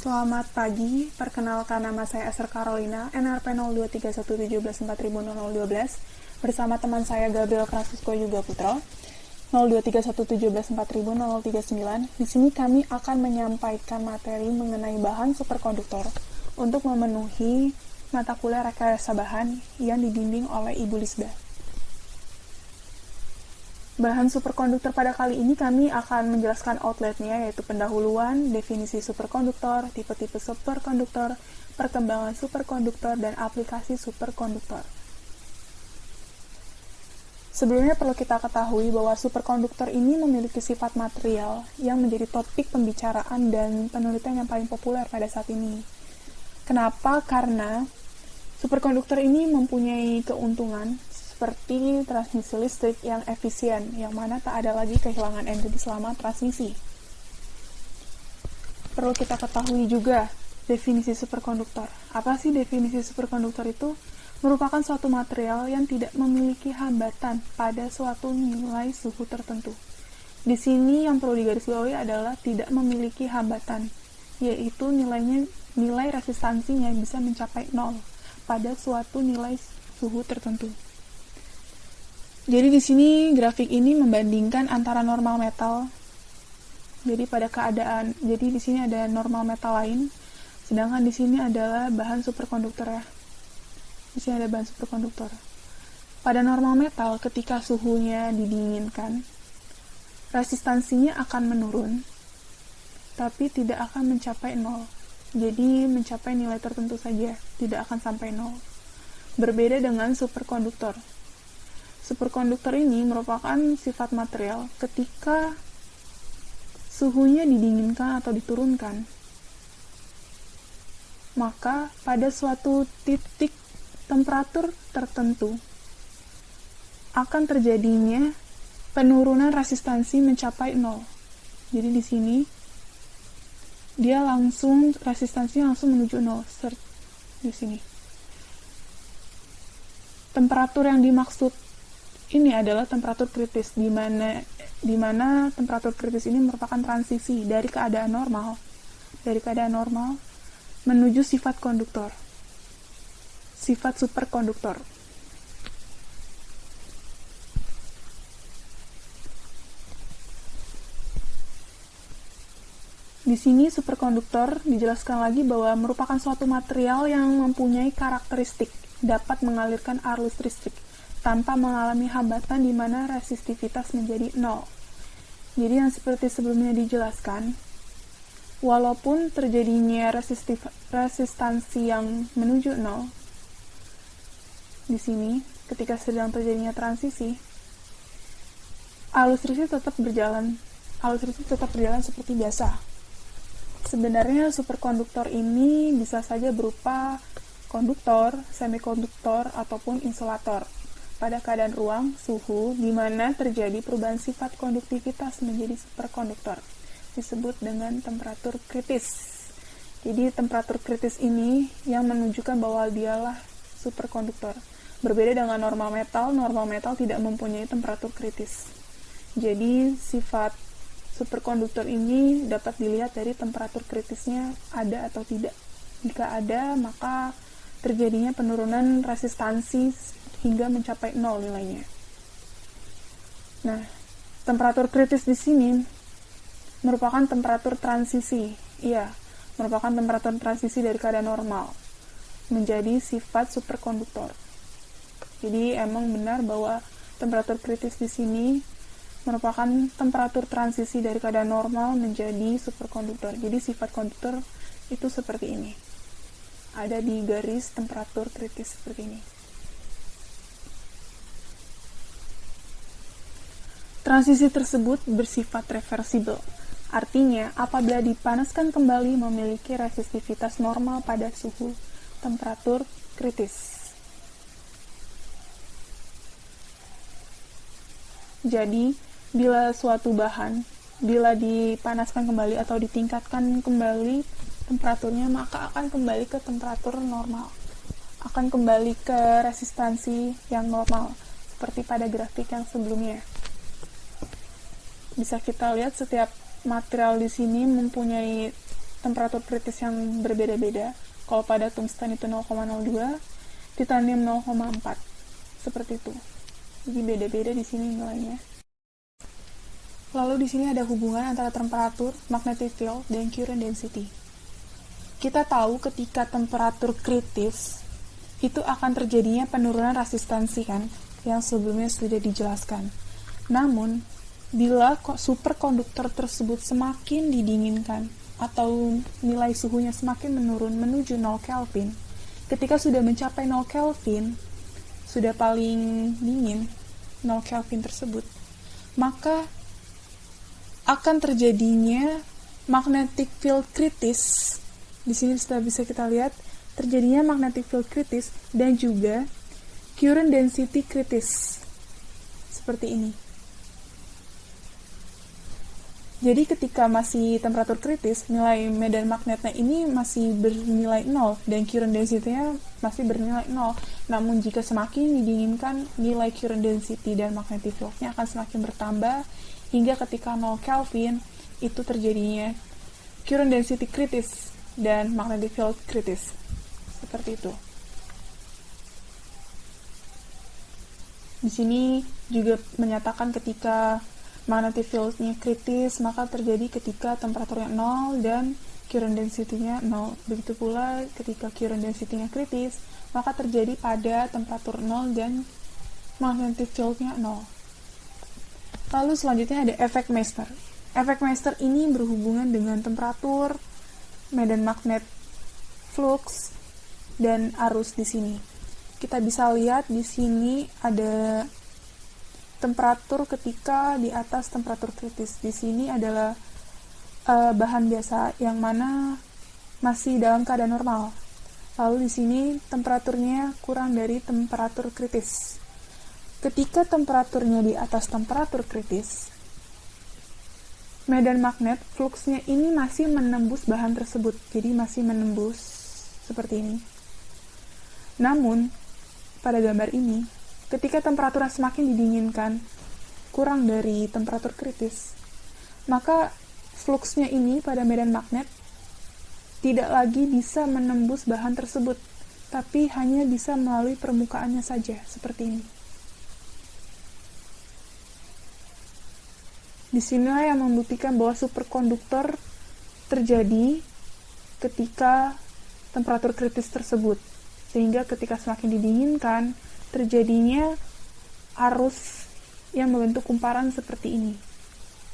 Selamat pagi, perkenalkan nama saya Esther Carolina, NRP 0231174012, bersama teman saya Gabriel Francisco Yuga Putra, 0231174039. Di sini kami akan menyampaikan materi mengenai bahan superkonduktor untuk memenuhi mata kuliah rekayasa bahan yang dibimbing oleh Ibu Lisda. Bahan superkonduktor pada kali ini kami akan menjelaskan outline-nya, yaitu pendahuluan, definisi superkonduktor, tipe-tipe superkonduktor, perkembangan superkonduktor, dan aplikasi superkonduktor. Sebelumnya perlu kita ketahui bahwa superkonduktor ini memiliki sifat material yang menjadi topik pembicaraan dan penelitian yang paling populer pada saat ini. Kenapa? Karena superkonduktor ini mempunyai keuntungan seperti transmisi listrik yang efisien, yang mana tak ada lagi kehilangan energi selama transmisi. Perlu kita ketahui juga definisi superkonduktor. Apa sih definisi superkonduktor itu? Merupakan suatu material yang tidak memiliki hambatan pada suatu nilai suhu tertentu. Di sini yang perlu digarisbawahi adalah tidak memiliki hambatan, yaitu nilai resistansinya bisa mencapai 0 pada suatu nilai suhu tertentu. Jadi di sini grafik ini membandingkan antara normal metal. Jadi di sini ada normal metal lain, sedangkan di sini adalah bahan superkonduktor ya. Di sini ada bahan superkonduktor. Pada normal metal, ketika suhunya didinginkan, resistansinya akan menurun, tapi tidak akan mencapai 0. Jadi mencapai nilai tertentu saja, tidak akan sampai 0. Berbeda dengan superkonduktor. Superkonduktor ini merupakan sifat material ketika suhunya didinginkan atau diturunkan. Maka pada suatu titik temperatur tertentu akan terjadinya penurunan resistansi mencapai 0. Jadi di sini dia resistansinya langsung menuju 0. Di sini. Temperatur yang dimaksud ini adalah temperatur kritis, di mana temperatur kritis ini merupakan transisi dari keadaan normal menuju sifat konduktor, sifat superkonduktor. Di sini superkonduktor dijelaskan lagi bahwa merupakan suatu material yang mempunyai karakteristik dapat mengalirkan arus listrik tanpa mengalami hambatan di mana resistivitas menjadi 0. Jadi yang seperti sebelumnya dijelaskan, walaupun terjadinya resistansi yang menuju 0, di sini ketika sedang terjadinya transisi, arus listrik tetap berjalan seperti biasa. Sebenarnya superkonduktor ini bisa saja berupa konduktor, semikonduktor, ataupun insulator. Pada keadaan ruang, suhu, di mana terjadi perubahan sifat konduktivitas menjadi superkonduktor, disebut dengan temperatur kritis. Jadi temperatur kritis ini yang menunjukkan bahwa dialah superkonduktor. Berbeda dengan normal metal tidak mempunyai temperatur kritis. Jadi sifat superkonduktor ini dapat dilihat dari temperatur kritisnya ada atau tidak. Jika ada, maka terjadinya penurunan resistansi hingga mencapai 0 nilainya. Nah, temperatur kritis di sini merupakan temperatur transisi. Iya, merupakan temperatur transisi dari keadaan normal menjadi sifat superkonduktor. Jadi emang benar bahwa temperatur kritis di sini merupakan temperatur transisi dari keadaan normal menjadi superkonduktor. Jadi sifat konduktor itu seperti ini. Ada di garis temperatur kritis seperti ini. Transisi tersebut bersifat reversibel. Artinya, apabila dipanaskan kembali memiliki resistivitas normal pada suhu temperatur kritis. Jadi, bila suatu bahan, bila dipanaskan kembali atau ditingkatkan kembali temperaturnya, maka akan kembali ke temperatur normal. Akan kembali ke resistansi yang normal, seperti pada grafik yang sebelumnya. Bisa kita lihat setiap material di sini mempunyai temperatur kritis yang berbeda-beda. Kalau pada tungsten itu 0,02, titanium 0,4. Seperti itu. Jadi beda-beda di sini nilainya. Lalu di sini ada hubungan antara temperatur, magnetic field, dan current density. Kita tahu ketika temperatur kritis itu akan terjadinya penurunan resistansi kan, yang sebelumnya sudah dijelaskan. Namun, bila superkonduktor tersebut semakin didinginkan atau nilai suhunya semakin menurun menuju 0 Kelvin, ketika sudah mencapai 0 Kelvin, sudah paling dingin 0 Kelvin tersebut, maka akan terjadinya magnetic field kritis. Di sini sudah bisa kita lihat terjadinya magnetic field kritis dan juga current density kritis. Seperti ini. Jadi ketika masih temperatur kritis, nilai medan magnetnya ini masih bernilai 0 dan current density-nya masih bernilai 0. Namun jika semakin didinginkan, nilai current density dan magnetic field-nya akan semakin bertambah hingga ketika 0 Kelvin itu terjadinya current density kritis dan magnetic field kritis. Seperti itu. Di sini juga menyatakan ketika magnetic field-nya kritis, maka terjadi ketika temperaturnya 0 dan current density-nya 0. Begitu pula ketika current density-nya kritis, maka terjadi pada temperatur 0 dan magnetic field-nya 0. Lalu selanjutnya ada efek Meister. Efek Meister ini berhubungan dengan temperatur, medan magnet, flux, dan arus di sini. Kita bisa lihat di sini ada temperatur ketika di atas temperatur kritis. Di sini adalah bahan biasa yang mana masih dalam keadaan normal. Lalu di sini temperaturnya kurang dari temperatur kritis. Ketika temperaturnya di atas temperatur kritis, medan magnet, fluxnya ini masih menembus bahan tersebut, jadi masih menembus seperti ini. Namun, pada gambar ini, ketika temperaturnya semakin didinginkan, kurang dari temperatur kritis, maka fluxnya ini pada medan magnet tidak lagi bisa menembus bahan tersebut, tapi hanya bisa melalui permukaannya saja, seperti ini. Di sinilah yang membuktikan bahwa superkonduktor terjadi ketika temperatur kritis tersebut. Sehingga ketika semakin didinginkan, terjadinya arus yang membentuk kumparan seperti ini.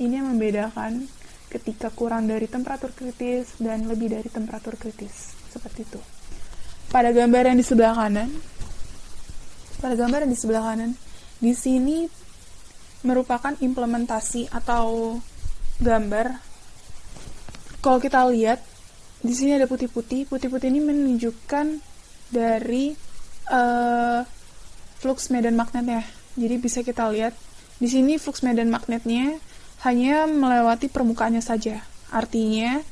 Ini yang membedakan ketika kurang dari temperatur kritis dan lebih dari temperatur kritis. Seperti itu. Pada gambar yang di sebelah kanan, di sini merupakan implementasi atau gambar. Kalau kita lihat, di sini ada putih-putih. Putih-putih ini menunjukkan dari flux medan magnetnya. Jadi bisa kita lihat, di sini flux medan magnetnya hanya melewati permukaannya saja. Artinya,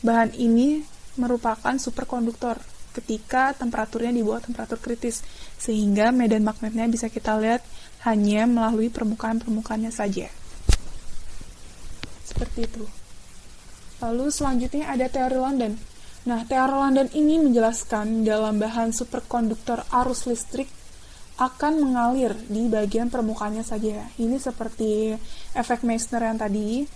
bahan ini merupakan superkonduktor ketika temperaturnya di bawah temperatur kritis. Sehingga medan magnetnya bisa kita lihat hanya melalui permukaan-permukaannya saja. Seperti itu. Lalu selanjutnya ada teori London. Nah, teori London ini menjelaskan dalam bahan superkonduktor arus listrik akan mengalir di bagian permukaannya saja. Ini seperti efek Meissner yang tadi.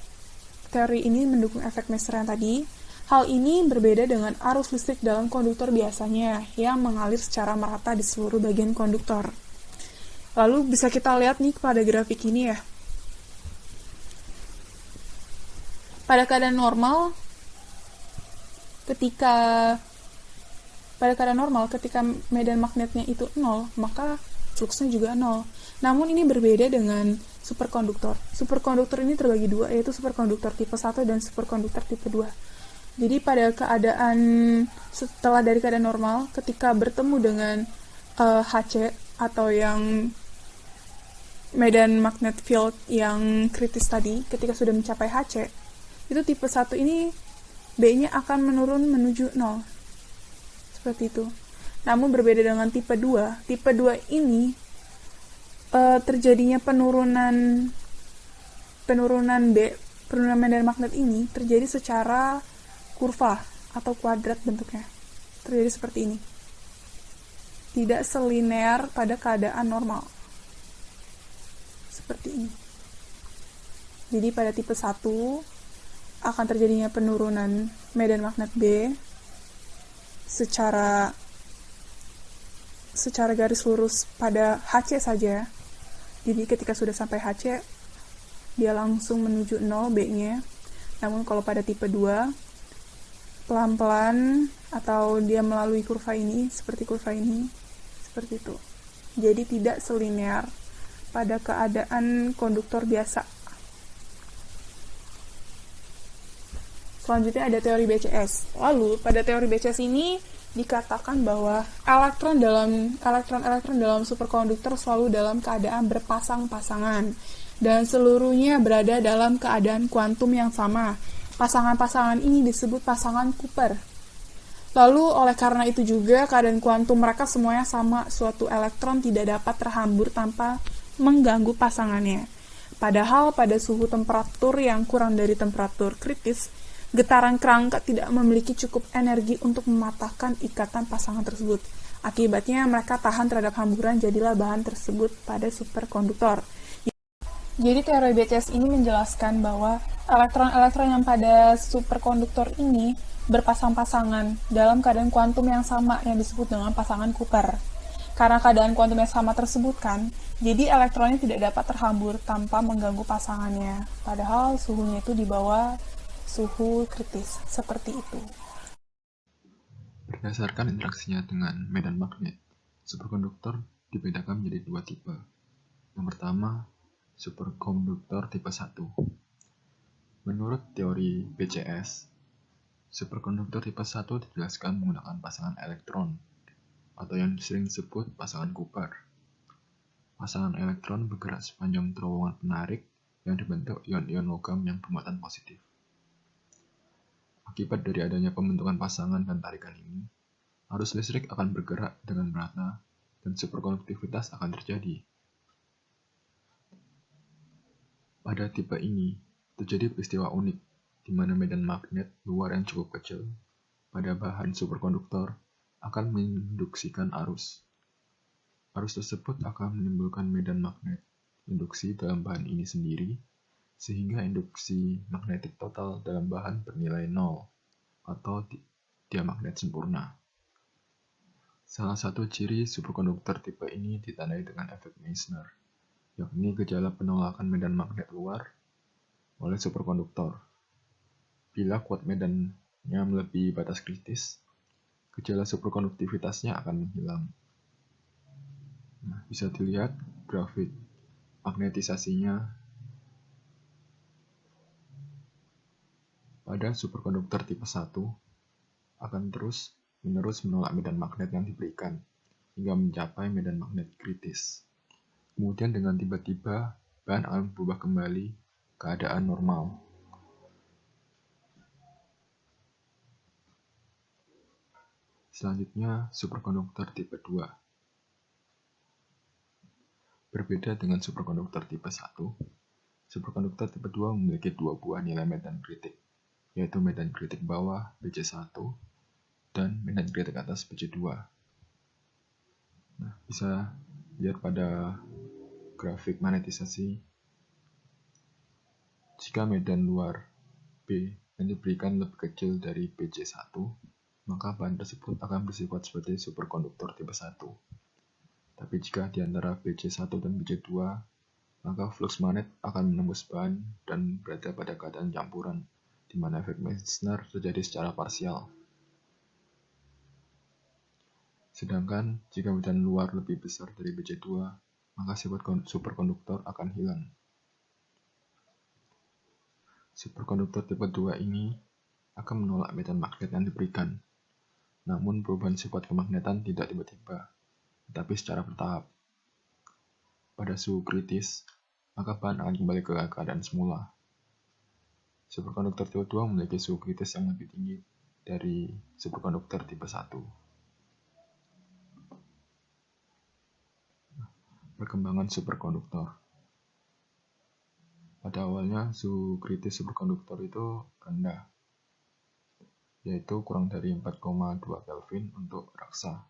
Teori ini mendukung efek Meissner yang tadi. Hal ini berbeda dengan arus listrik dalam konduktor biasanya yang mengalir secara merata di seluruh bagian konduktor. Lalu bisa kita lihat nih pada grafik ini ya. Pada keadaan normal, ketika medan magnetnya itu 0, maka fluxnya juga 0. Namun ini berbeda dengan superkonduktor. Superkonduktor ini terbagi dua, yaitu superkonduktor tipe 1 dan superkonduktor tipe 2. Jadi pada keadaan setelah dari keadaan normal, ketika bertemu dengan HC atau yang medan magnet field yang kritis tadi, ketika sudah mencapai HC, itu tipe 1 ini B-nya akan menurun menuju 0. Seperti itu. Namun berbeda dengan tipe 2. Tipe 2 ini terjadinya penurunan medan magnet ini terjadi secara kurva atau kuadrat bentuknya. Terjadi seperti ini. Tidak selinear pada keadaan normal. Seperti ini. Jadi pada tipe 1 akan terjadinya penurunan medan magnet B secara garis lurus pada HC saja. Jadi ketika sudah sampai HC, dia langsung menuju 0 B-nya. Namun kalau pada tipe 2, pelan-pelan atau dia melalui kurva ini, seperti kurva ini, seperti itu. Jadi tidak selinear pada keadaan konduktor biasa. Selanjutnya ada teori BCS. Lalu pada teori BCS ini dikatakan bahwa elektron-elektron dalam superkonduktor selalu dalam keadaan berpasang-pasangan dan seluruhnya berada dalam keadaan kuantum yang sama. Pasangan-pasangan ini disebut pasangan Cooper. Lalu oleh karena itu juga keadaan kuantum mereka semuanya sama, suatu elektron tidak dapat terhambur tanpa mengganggu pasangannya. Padahal pada suhu temperatur yang kurang dari temperatur kritis, getaran kerangka tidak memiliki cukup energi untuk mematahkan ikatan pasangan tersebut. Akibatnya mereka tahan terhadap hamburan, jadilah bahan tersebut pada superkonduktor. Jadi teori BCS ini menjelaskan bahwa elektron-elektron yang pada superkonduktor ini berpasang-pasangan dalam keadaan kuantum yang sama yang disebut dengan pasangan Cooper. Karena keadaan kuantum yang sama tersebut kan, jadi elektronnya tidak dapat terhambur tanpa mengganggu pasangannya. Padahal suhunya itu di bawah suhu kritis, seperti itu. Berdasarkan interaksinya dengan medan magnet, superkonduktor dibedakan menjadi dua tipe. Yang pertama, superkonduktor tipe 1. Menurut teori BCS, superkonduktor tipe 1 dijelaskan menggunakan pasangan elektron, atau yang sering disebut pasangan Cooper. Pasangan elektron bergerak sepanjang terowongan penarik yang dibentuk ion-ion logam yang bermuatan positif. Akibat dari adanya pembentukan pasangan dan tarikan ini, arus listrik akan bergerak dengan merata dan superkonduktivitas akan terjadi. Pada tipe ini, terjadi peristiwa unik, di mana medan magnet luar yang cukup kecil pada bahan superkonduktor akan menginduksikan arus. Arus tersebut akan menimbulkan medan magnet induksi dalam bahan ini sendiri, sehingga induksi magnetik total dalam bahan bernilai 0 atau diamagnet sempurna. Salah satu ciri superkonduktor tipe ini ditandai dengan efek Meissner, yakni gejala penolakan medan magnet luar oleh superkonduktor. Bila kuat medannya melebihi batas kritis, gejala superkonduktivitasnya akan menghilang. Bisa dilihat grafik magnetisasinya. Pada superkonduktor tipe 1 akan terus-menerus menolak medan magnet yang diberikan hingga mencapai medan magnet kritis. Kemudian dengan tiba-tiba bahan akan berubah kembali keadaan normal. Selanjutnya superkonduktor tipe 2. Berbeda dengan superkonduktor tipe 1, superkonduktor tipe 2 memiliki dua buah nilai medan kritik, yaitu medan kritik bawah BC1 dan medan kritik atas BC2. Bisa lihat pada grafik magnetisasi, jika medan luar B yang diberikan lebih kecil dari BC1, maka bahan tersebut akan bersifat seperti superkonduktor tipe 1. Tapi jika di antara BC1 dan BC2, maka flux magnet akan menembus bahan dan berada pada keadaan campuran, di mana efek Meissner terjadi secara parsial. Sedangkan jika medan luar lebih besar dari BC2, maka sifat superkonduktor akan hilang. Superkonduktor tipe 2 ini akan menolak medan magnet yang diberikan. Namun perubahan sifat kemagnetan tidak tiba-tiba, tetapi secara bertahap. Pada suhu kritis, maka bahan akan kembali ke keadaan semula. Superkonduktor tipe 2 memiliki suhu kritis yang lebih tinggi dari superkonduktor tipe 1. Perkembangan superkonduktor. Pada awalnya, suhu kritis superkonduktor itu rendah. yaitu kurang dari 4,2 Kelvin untuk raksa.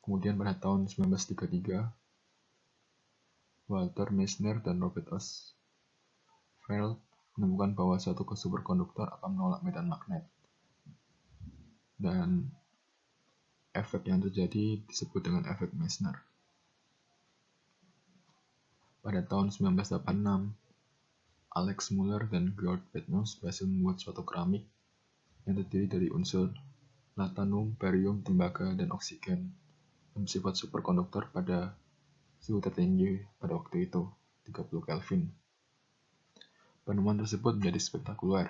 Kemudian pada tahun 1933, Walter Meissner dan Robert Ostfeld menemukan bahwa suatu superkonduktor akan menolak medan magnet. Dan efek yang terjadi disebut dengan efek Meissner. Pada tahun 1986, Alex Muller dan Georg Bethnus berhasil membuat suatu keramik yang terdiri dari unsur latanum, barium, tembaga, dan oksigen yang bersifat superkonduktor pada suhu tertinggi pada waktu itu, 30 Kelvin. Penemuan tersebut menjadi spektakuler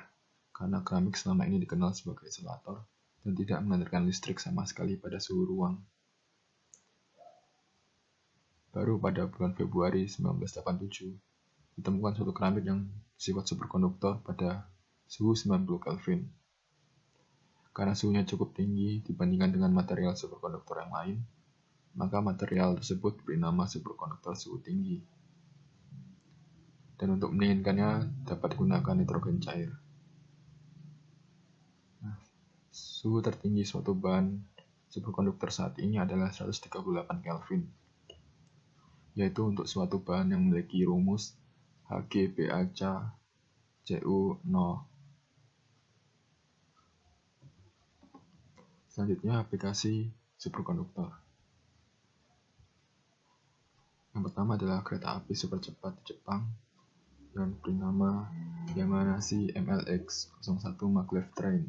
karena keramik selama ini dikenal sebagai isolator dan tidak mengalirkan listrik sama sekali pada suhu ruang. Baru pada bulan Februari 1987, ditemukan suatu keramik yang bersifat superkonduktor pada suhu 90 Kelvin. Karena suhunya cukup tinggi dibandingkan dengan material superkonduktor yang lain, maka material tersebut diberi nama superkonduktor suhu tinggi. Dan untuk mendinginkannya dapat digunakan nitrogen cair. Suhu tertinggi suatu bahan superkonduktor saat ini adalah 138 Kelvin, yaitu untuk suatu bahan yang memiliki rumus HgBaCu0. Selanjutnya, aplikasi superkonduktor. Yang pertama adalah kereta api super cepat di Jepang yang bernama Yamanashi MLX-01 Maglev Train.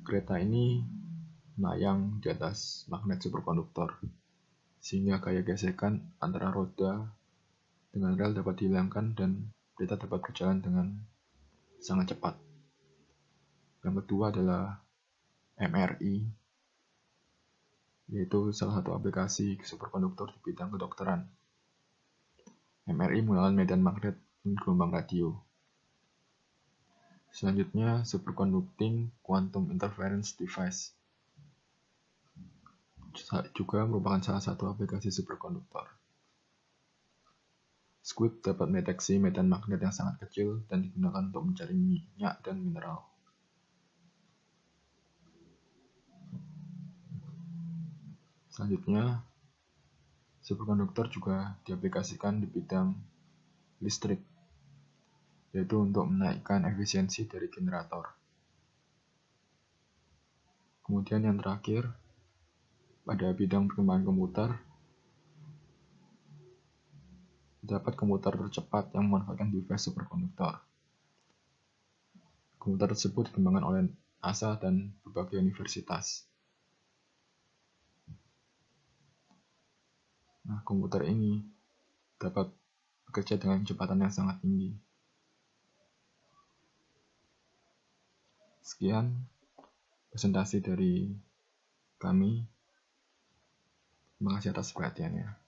Kereta ini melayang di atas magnet superkonduktor, sehingga gaya gesekan antara roda dengan rel dapat dihilangkan dan kereta dapat berjalan dengan sangat cepat. Yang kedua adalah MRI, yaitu salah satu aplikasi superkonduktor di bidang kedokteran. MRI menggunakan medan magnet dan gelombang radio. Selanjutnya, Superconducting Quantum Interference Device juga merupakan salah satu aplikasi superkonduktor. Squid dapat mendeteksi medan magnet yang sangat kecil dan digunakan untuk mencari minyak dan mineral. Selanjutnya, superkonduktor juga diaplikasikan di bidang listrik, yaitu untuk menaikkan efisiensi dari generator. Kemudian yang terakhir, pada bidang perkembangan komputer, terdapat komputer tercepat yang memanfaatkan device superkonduktor. Komputer tersebut dikembangkan oleh NASA dan berbagai universitas. Nah, komputer ini dapat bekerja dengan kecepatan yang sangat tinggi. Sekian presentasi dari kami. Terima kasih atas perhatiannya.